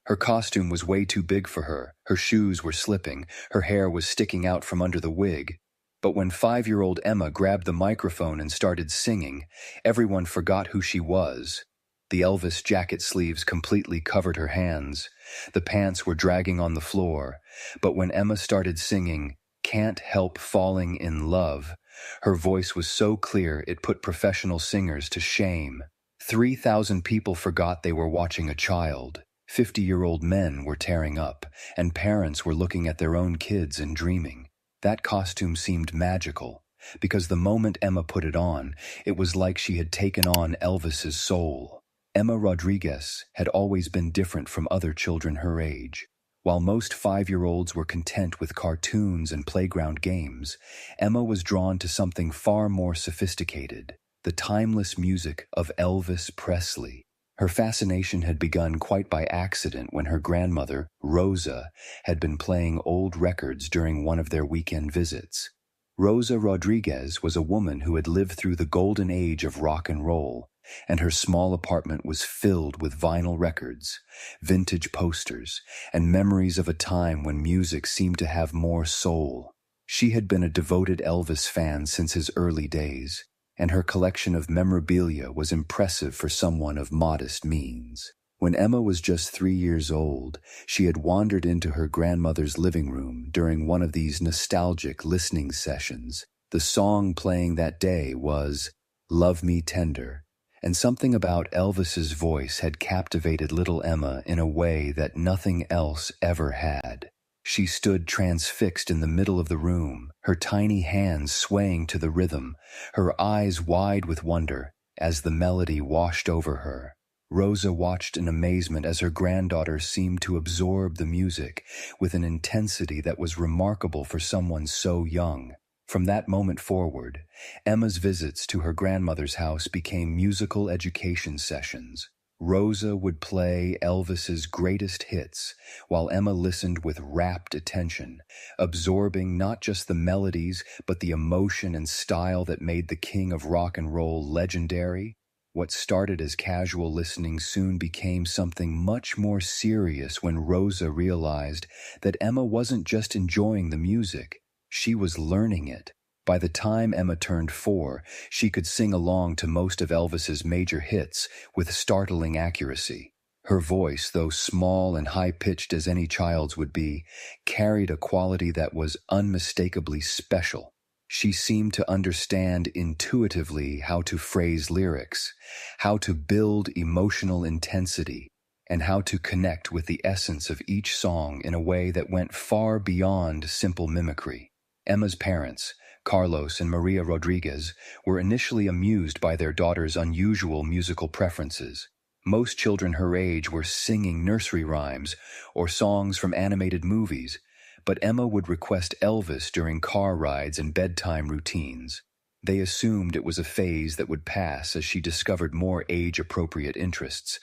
Her costume was way too big for her, her shoes were slipping, her hair was sticking out from under the wig. But when 5-year-old Emma grabbed the microphone and started singing, everyone forgot who she was. The Elvis jacket sleeves completely covered her hands. The pants were dragging on the floor. But when Emma started singing, "Can't Help Falling in Love," her voice was so clear it put professional singers to shame. 3,000 people forgot they were watching a child. 50-year-old men were tearing up, and parents were looking at their own kids and dreaming. That costume seemed magical, because the moment Emma put it on, it was like she had taken on Elvis's soul. Emma Rodriguez had always been different from other children her age. While most 5-year-olds were content with cartoons and playground games, Emma was drawn to something far more sophisticated, the timeless music of Elvis Presley. Her fascination had begun quite by accident when her grandmother, Rosa, had been playing old records during one of their weekend visits. Rosa Rodriguez was a woman who had lived through the golden age of rock and roll, and her small apartment was filled with vinyl records, vintage posters, and memories of a time when music seemed to have more soul. She had been a devoted Elvis fan since his early days, and her collection of memorabilia was impressive for someone of modest means. When Emma was just 3 years old, she had wandered into her grandmother's living room during one of these nostalgic listening sessions. The song playing that day was "Love Me Tender," and something about Elvis's voice had captivated little Emma in a way that nothing else ever had. She stood transfixed in the middle of the room, her tiny hands swaying to the rhythm, her eyes wide with wonder as the melody washed over her. Rosa watched in amazement as her granddaughter seemed to absorb the music with an intensity that was remarkable for someone so young. From that moment forward, Emma's visits to her grandmother's house became musical education sessions. Rosa would play Elvis's greatest hits, while Emma listened with rapt attention, absorbing not just the melodies but the emotion and style that made the king of rock and roll legendary. What started as casual listening soon became something much more serious when Rosa realized that Emma wasn't just enjoying the music, she was learning it. By the time Emma turned 4, she could sing along to most of Elvis's major hits with startling accuracy. Her voice, though small and high-pitched as any child's would be, carried a quality that was unmistakably special. She seemed to understand intuitively how to phrase lyrics, how to build emotional intensity, and how to connect with the essence of each song in a way that went far beyond simple mimicry. Emma's parents, Carlos and Maria Rodriguez, were initially amused by their daughter's unusual musical preferences. Most children her age were singing nursery rhymes or songs from animated movies, but Emma would request Elvis during car rides and bedtime routines. They assumed it was a phase that would pass as she discovered more age-appropriate interests,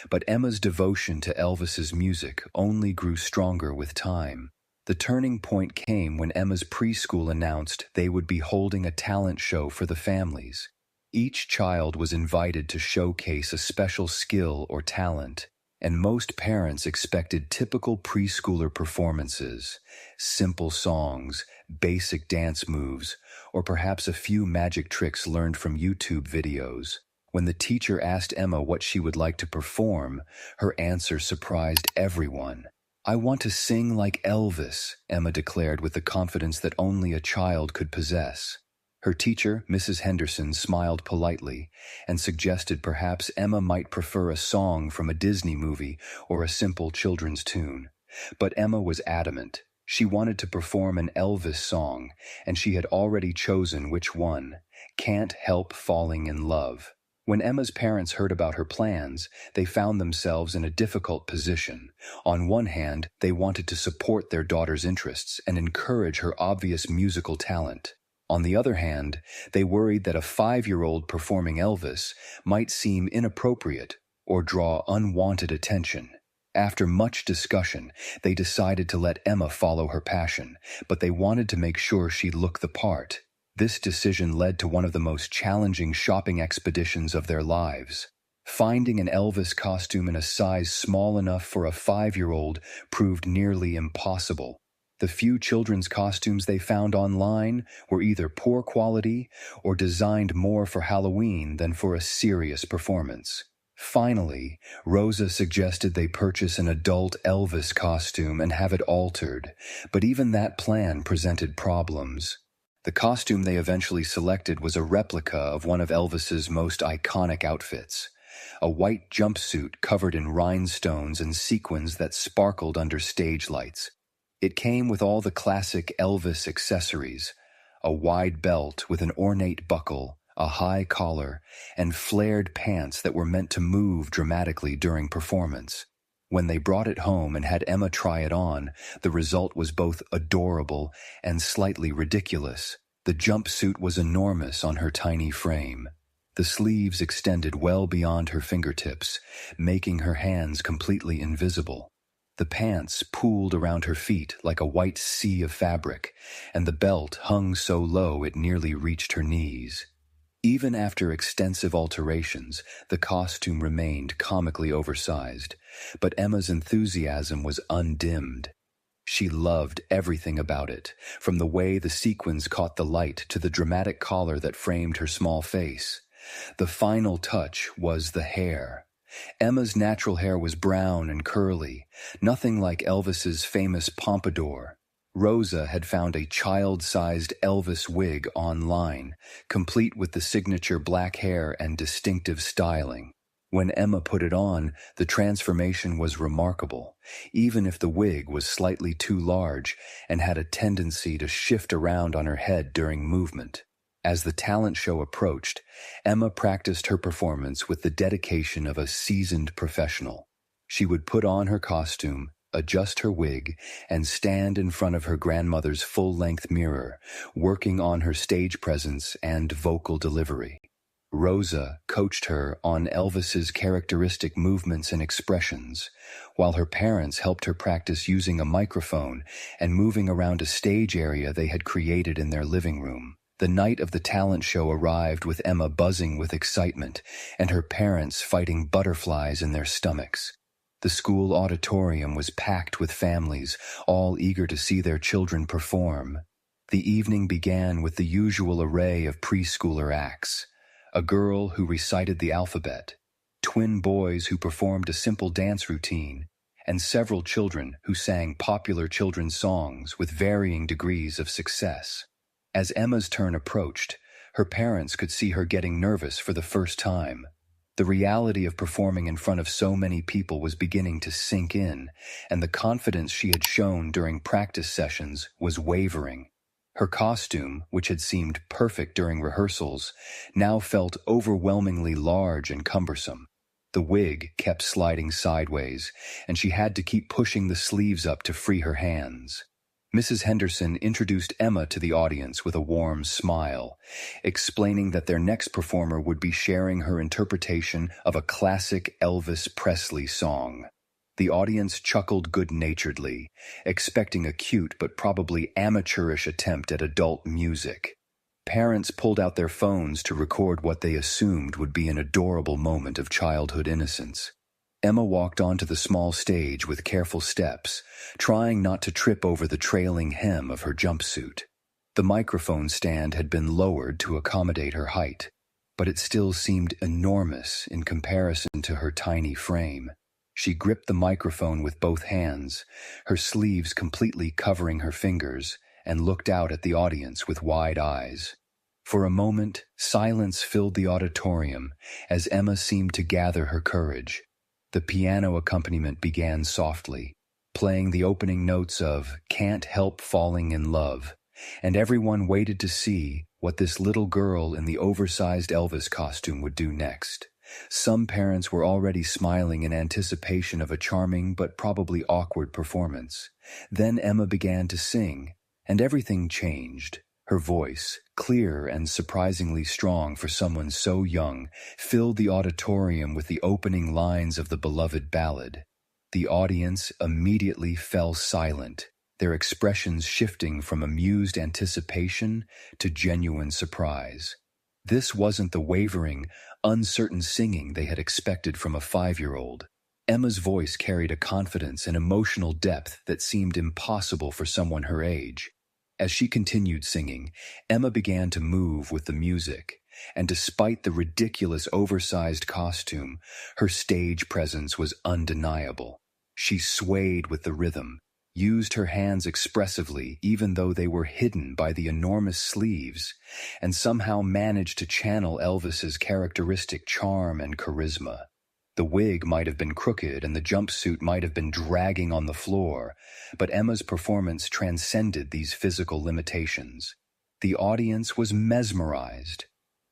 but Emma's devotion to Elvis's music only grew stronger with time. The turning point came when Emma's preschool announced they would be holding a talent show for the families. Each child was invited to showcase a special skill or talent, and most parents expected typical preschooler performances, simple songs, basic dance moves, or perhaps a few magic tricks learned from YouTube videos. When the teacher asked Emma what she would like to perform, her answer surprised everyone. "I want to sing like Elvis," Emma declared with the confidence that only a child could possess. Her teacher, Mrs. Henderson, smiled politely and suggested perhaps Emma might prefer a song from a Disney movie or a simple children's tune. But Emma was adamant. She wanted to perform an Elvis song, and she had already chosen which one: "Can't Help Falling in Love." When Emma's parents heard about her plans, they found themselves in a difficult position. On one hand, they wanted to support their daughter's interests and encourage her obvious musical talent. On the other hand, they worried that a 5-year-old performing Elvis might seem inappropriate or draw unwanted attention. After much discussion, they decided to let Emma follow her passion, but they wanted to make sure she looked the part. This decision led to one of the most challenging shopping expeditions of their lives. Finding an Elvis costume in a size small enough for a 5-year-old proved nearly impossible. The few children's costumes they found online were either poor quality or designed more for Halloween than for a serious performance. Finally, Rosa suggested they purchase an adult Elvis costume and have it altered, but even that plan presented problems. The costume they eventually selected was a replica of one of Elvis's most iconic outfits, a white jumpsuit covered in rhinestones and sequins that sparkled under stage lights. It came with all the classic Elvis accessories, a wide belt with an ornate buckle, a high collar, and flared pants that were meant to move dramatically during performance. When they brought it home and had Emma try it on, the result was both adorable and slightly ridiculous. The jumpsuit was enormous on her tiny frame. The sleeves extended well beyond her fingertips, making her hands completely invisible. The pants pooled around her feet like a white sea of fabric, and the belt hung so low it nearly reached her knees. Even after extensive alterations, the costume remained comically oversized, but Emma's enthusiasm was undimmed. She loved everything about it, from the way the sequins caught the light to the dramatic collar that framed her small face. The final touch was the hair. Emma's natural hair was brown and curly, nothing like Elvis's famous pompadour. Rosa had found a child-sized Elvis wig online, complete with the signature black hair and distinctive styling. When Emma put it on, the transformation was remarkable, even if the wig was slightly too large and had a tendency to shift around on her head during movement. As the talent show approached, Emma practiced her performance with the dedication of a seasoned professional. She would put on her costume, adjust her wig, and stand in front of her grandmother's full-length mirror, working on her stage presence and vocal delivery. Rosa coached her on Elvis's characteristic movements and expressions, while her parents helped her practice using a microphone and moving around a stage area they had created in their living room. The night of the talent show arrived with Emma buzzing with excitement and her parents fighting butterflies in their stomachs. The school auditorium was packed with families, all eager to see their children perform. The evening began with the usual array of preschooler acts: a girl who recited the alphabet, twin boys who performed a simple dance routine, and several children who sang popular children's songs with varying degrees of success. As Emma's turn approached, her parents could see her getting nervous for the first time. The reality of performing in front of so many people was beginning to sink in, and the confidence she had shown during practice sessions was wavering. Her costume, which had seemed perfect during rehearsals, now felt overwhelmingly large and cumbersome. The wig kept sliding sideways, and she had to keep pushing the sleeves up to free her hands. Mrs. Henderson introduced Emma to the audience with a warm smile, explaining that their next performer would be sharing her interpretation of a classic Elvis Presley song. The audience chuckled good-naturedly, expecting a cute but probably amateurish attempt at adult music. Parents pulled out their phones to record what they assumed would be an adorable moment of childhood innocence. Emma walked onto the small stage with careful steps, trying not to trip over the trailing hem of her jumpsuit. The microphone stand had been lowered to accommodate her height, but it still seemed enormous in comparison to her tiny frame. She gripped the microphone with both hands, her sleeves completely covering her fingers, and looked out at the audience with wide eyes. For a moment, silence filled the auditorium as Emma seemed to gather her courage. The piano accompaniment began softly, playing the opening notes of "Can't Help Falling in Love," and everyone waited to see what this little girl in the oversized Elvis costume would do next. Some parents were already smiling in anticipation of a charming but probably awkward performance. Then Emma began to sing, and everything changed. Her voice, clear and surprisingly strong for someone so young, filled the auditorium with the opening lines of the beloved ballad. The audience immediately fell silent, their expressions shifting from amused anticipation to genuine surprise. This wasn't the wavering, uncertain singing they had expected from a 5-year-old. Emma's voice carried a confidence and emotional depth that seemed impossible for someone her age. As she continued singing, Emma began to move with the music, and despite the ridiculous oversized costume, her stage presence was undeniable. She swayed with the rhythm, used her hands expressively even though they were hidden by the enormous sleeves, and somehow managed to channel Elvis's characteristic charm and charisma. The wig might have been crooked and the jumpsuit might have been dragging on the floor, but Emma's performance transcended these physical limitations. The audience was mesmerized.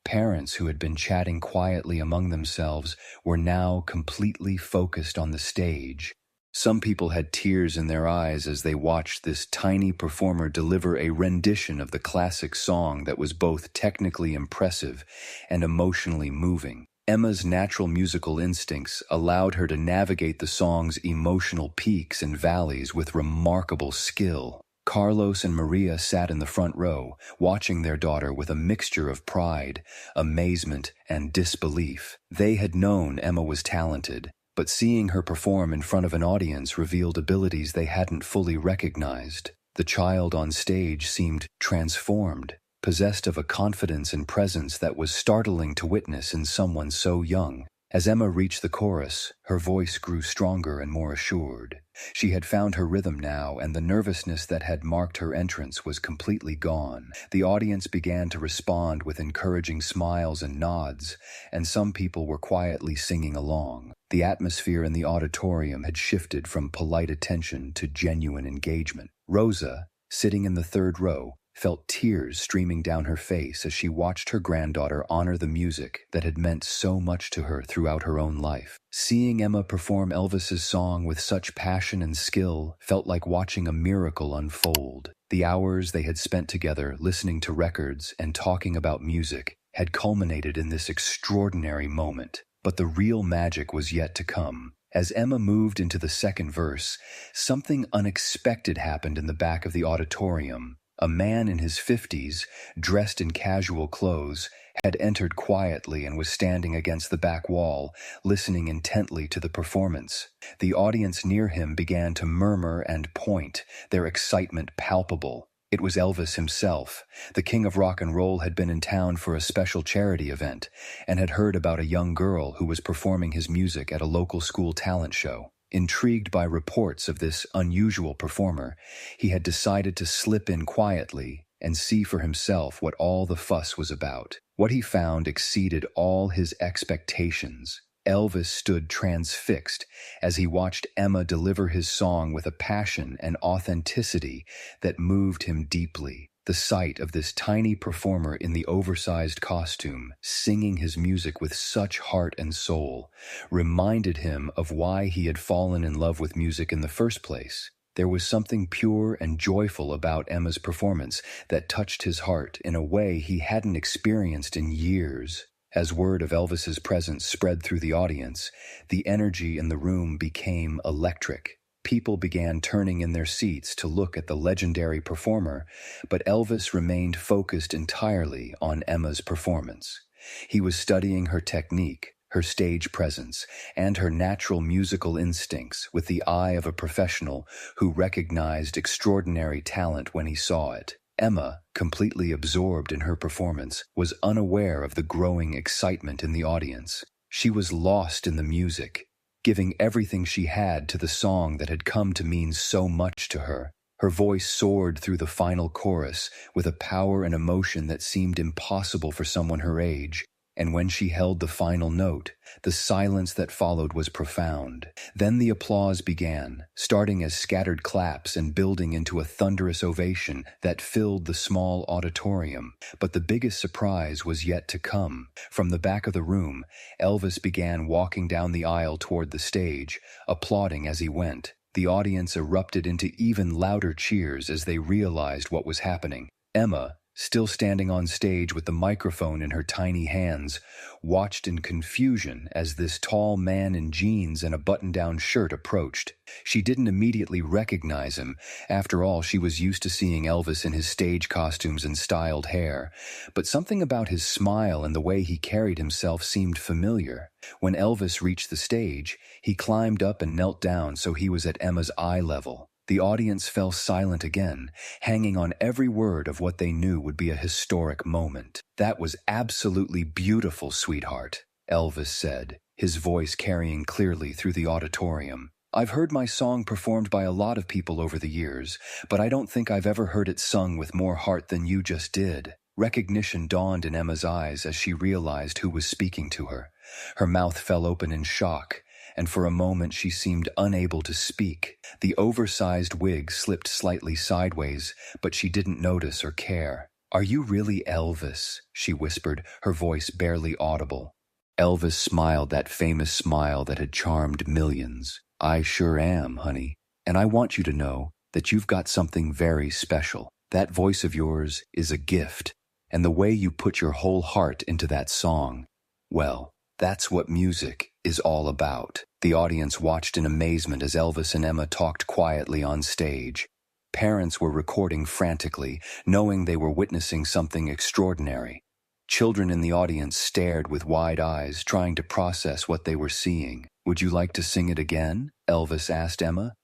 Parents who had been chatting quietly among themselves were now completely focused on the stage. Some people had tears in their eyes as they watched this tiny performer deliver a rendition of the classic song that was both technically impressive and emotionally moving. Emma's natural musical instincts allowed her to navigate the song's emotional peaks and valleys with remarkable skill. Carlos and Maria sat in the front row, watching their daughter with a mixture of pride, amazement, and disbelief. They had known Emma was talented, but seeing her perform in front of an audience revealed abilities they hadn't fully recognized. The child on stage seemed transformed, possessed of a confidence and presence that was startling to witness in someone so young. As Emma reached the chorus, her voice grew stronger and more assured. She had found her rhythm now, and the nervousness that had marked her entrance was completely gone. The audience began to respond with encouraging smiles and nods, and some people were quietly singing along. The atmosphere in the auditorium had shifted from polite attention to genuine engagement. Rosa, sitting in the third row, felt tears streaming down her face as she watched her granddaughter honor the music that had meant so much to her throughout her own life. Seeing Emma perform Elvis's song with such passion and skill felt like watching a miracle unfold. The hours they had spent together listening to records and talking about music had culminated in this extraordinary moment. But the real magic was yet to come. As Emma moved into the second verse, something unexpected happened in the back of the auditorium. A man in his 50s, dressed in casual clothes, had entered quietly and was standing against the back wall, listening intently to the performance. The audience near him began to murmur and point, their excitement palpable. It was Elvis himself. The king of rock and roll had been in town for a special charity event and had heard about a young girl who was performing his music at a local school talent show. Intrigued by reports of this unusual performer, he had decided to slip in quietly and see for himself what all the fuss was about. What he found exceeded all his expectations. Elvis stood transfixed as he watched Emma deliver his song with a passion and authenticity that moved him deeply. The sight of this tiny performer in the oversized costume, singing his music with such heart and soul, reminded him of why he had fallen in love with music in the first place. There was something pure and joyful about Emma's performance that touched his heart in a way he hadn't experienced in years. As word of Elvis's presence spread through the audience, the energy in the room became electric. People began turning in their seats to look at the legendary performer, but Elvis remained focused entirely on Emma's performance. He was studying her technique, her stage presence, and her natural musical instincts with the eye of a professional who recognized extraordinary talent when he saw it. Emma, completely absorbed in her performance, was unaware of the growing excitement in the audience. She was lost in the music, giving everything she had to the song that had come to mean so much to her. Her voice soared through the final chorus with a power and emotion that seemed impossible for someone her age. And when she held the final note, the silence that followed was profound. Then the applause began, starting as scattered claps and building into a thunderous ovation that filled the small auditorium. But the biggest surprise was yet to come. From the back of the room, Elvis began walking down the aisle toward the stage, applauding as he went. The audience erupted into even louder cheers as they realized what was happening. Emma, still standing on stage with the microphone in her tiny hands, watched in confusion as this tall man in jeans and a button-down shirt approached. She didn't immediately recognize him. After all, she was used to seeing Elvis in his stage costumes and styled hair, but something about his smile and the way he carried himself seemed familiar. When Elvis reached the stage, he climbed up and knelt down so he was at Emma's eye level. The audience fell silent again, hanging on every word of what they knew would be a historic moment. "That was absolutely beautiful, sweetheart," Elvis said, his voice carrying clearly through the auditorium. "I've heard my song performed by a lot of people over the years, but I don't think I've ever heard it sung with more heart than you just did." Recognition dawned in Emma's eyes as she realized who was speaking to her. Her mouth fell open in shock, and for a moment she seemed unable to speak. The oversized wig slipped slightly sideways, but she didn't notice or care. "Are you really Elvis?" she whispered, her voice barely audible. Elvis smiled that famous smile that had charmed millions. "I sure am, honey, and I want you to know that you've got something very special. That voice of yours is a gift, and the way you put your whole heart into that song, well, that's what music is all about." The audience watched in amazement as Elvis and Emma talked quietly on stage. Parents were recording frantically, knowing they were witnessing something extraordinary. Children in the audience stared with wide eyes, trying to process what they were seeing. "Would you like to sing it again?" Elvis asked Emma.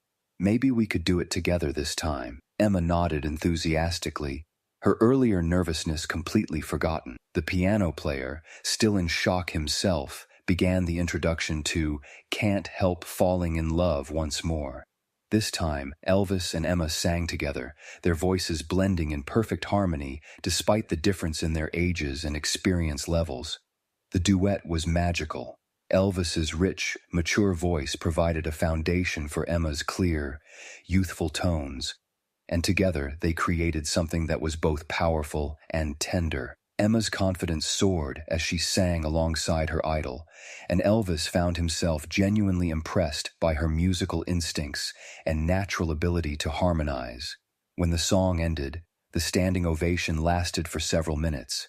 "Maybe we could do it together this time." Emma nodded enthusiastically, her earlier nervousness completely forgotten. The piano player, still in shock himself, began the introduction to "Can't Help Falling in Love" once more. This time, Elvis and Emma sang together, their voices blending in perfect harmony despite the difference in their ages and experience levels. The duet was magical. Elvis's rich, mature voice provided a foundation for Emma's clear, youthful tones, and together they created something that was both powerful and tender. Emma's confidence soared as she sang alongside her idol, and Elvis found himself genuinely impressed by her musical instincts and natural ability to harmonize. When the song ended, the standing ovation lasted for several minutes.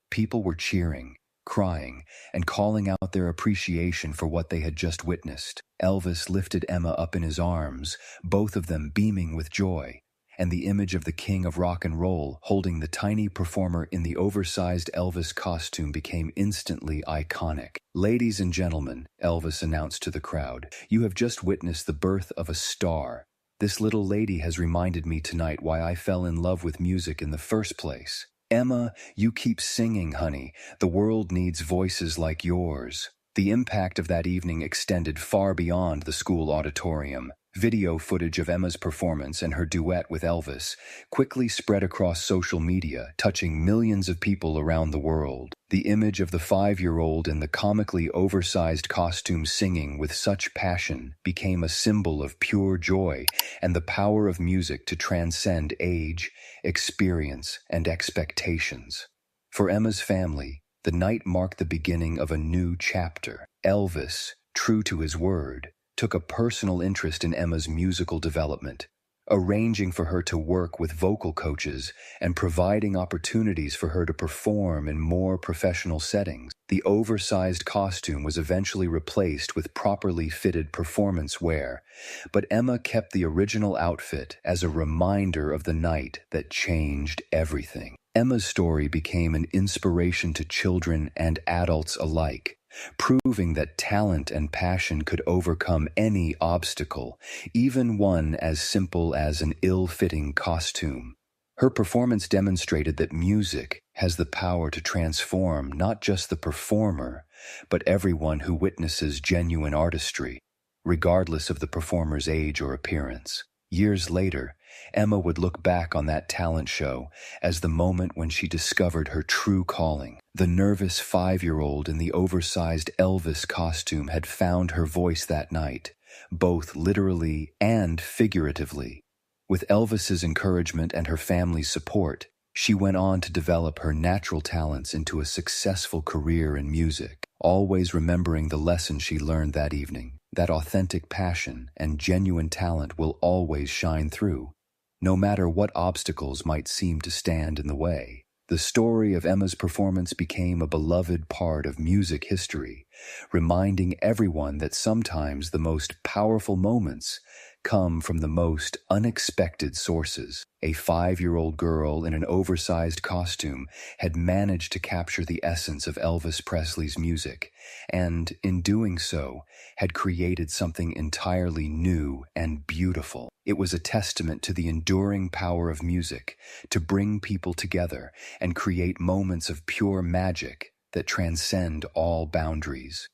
People were cheering, crying, and calling out their appreciation for what they had just witnessed. Elvis lifted Emma up in his arms, both of them beaming with joy, and the image of the king of rock and roll holding the tiny performer in the oversized Elvis costume became instantly iconic. "Ladies and gentlemen," Elvis announced to the crowd, "you have just witnessed the birth of a star. This little lady has reminded me tonight why I fell in love with music in the first place. Emma, you keep singing, honey. The world needs voices like yours." The impact of that evening extended far beyond the school auditorium. Video footage of Emma's performance and her duet with Elvis quickly spread across social media, touching millions of people around the world. The image of the 5-year-old in the comically oversized costume singing with such passion became a symbol of pure joy and the power of music to transcend age, experience, and expectations. For Emma's family, the night marked the beginning of a new chapter. Elvis, true to his word, took a personal interest in Emma's musical development, arranging for her to work with vocal coaches and providing opportunities for her to perform in more professional settings. The oversized costume was eventually replaced with properly fitted performance wear, but Emma kept the original outfit as a reminder of the night that changed everything. Emma's story became an inspiration to children and adults alike, proving that talent and passion could overcome any obstacle, even one as simple as an ill-fitting costume. Her performance demonstrated that music has the power to transform not just the performer, but everyone who witnesses genuine artistry, regardless of the performer's age or appearance. Years later, Emma would look back on that talent show as the moment when she discovered her true calling. The nervous 5-year-old in the oversized Elvis costume had found her voice that night, both literally and figuratively. With Elvis's encouragement and her family's support, she went on to develop her natural talents into a successful career in music, always remembering the lesson she learned that evening, that authentic passion and genuine talent will always shine through, no matter what obstacles might seem to stand in the way. The story of Emma's performance became a beloved part of music history, reminding everyone that sometimes the most powerful moments come from the most unexpected sources. A 5-year-old girl in an oversized costume had managed to capture the essence of Elvis Presley's music, and in doing so, had created something entirely new and beautiful. It was a testament to the enduring power of music to bring people together and create moments of pure magic that transcend all boundaries.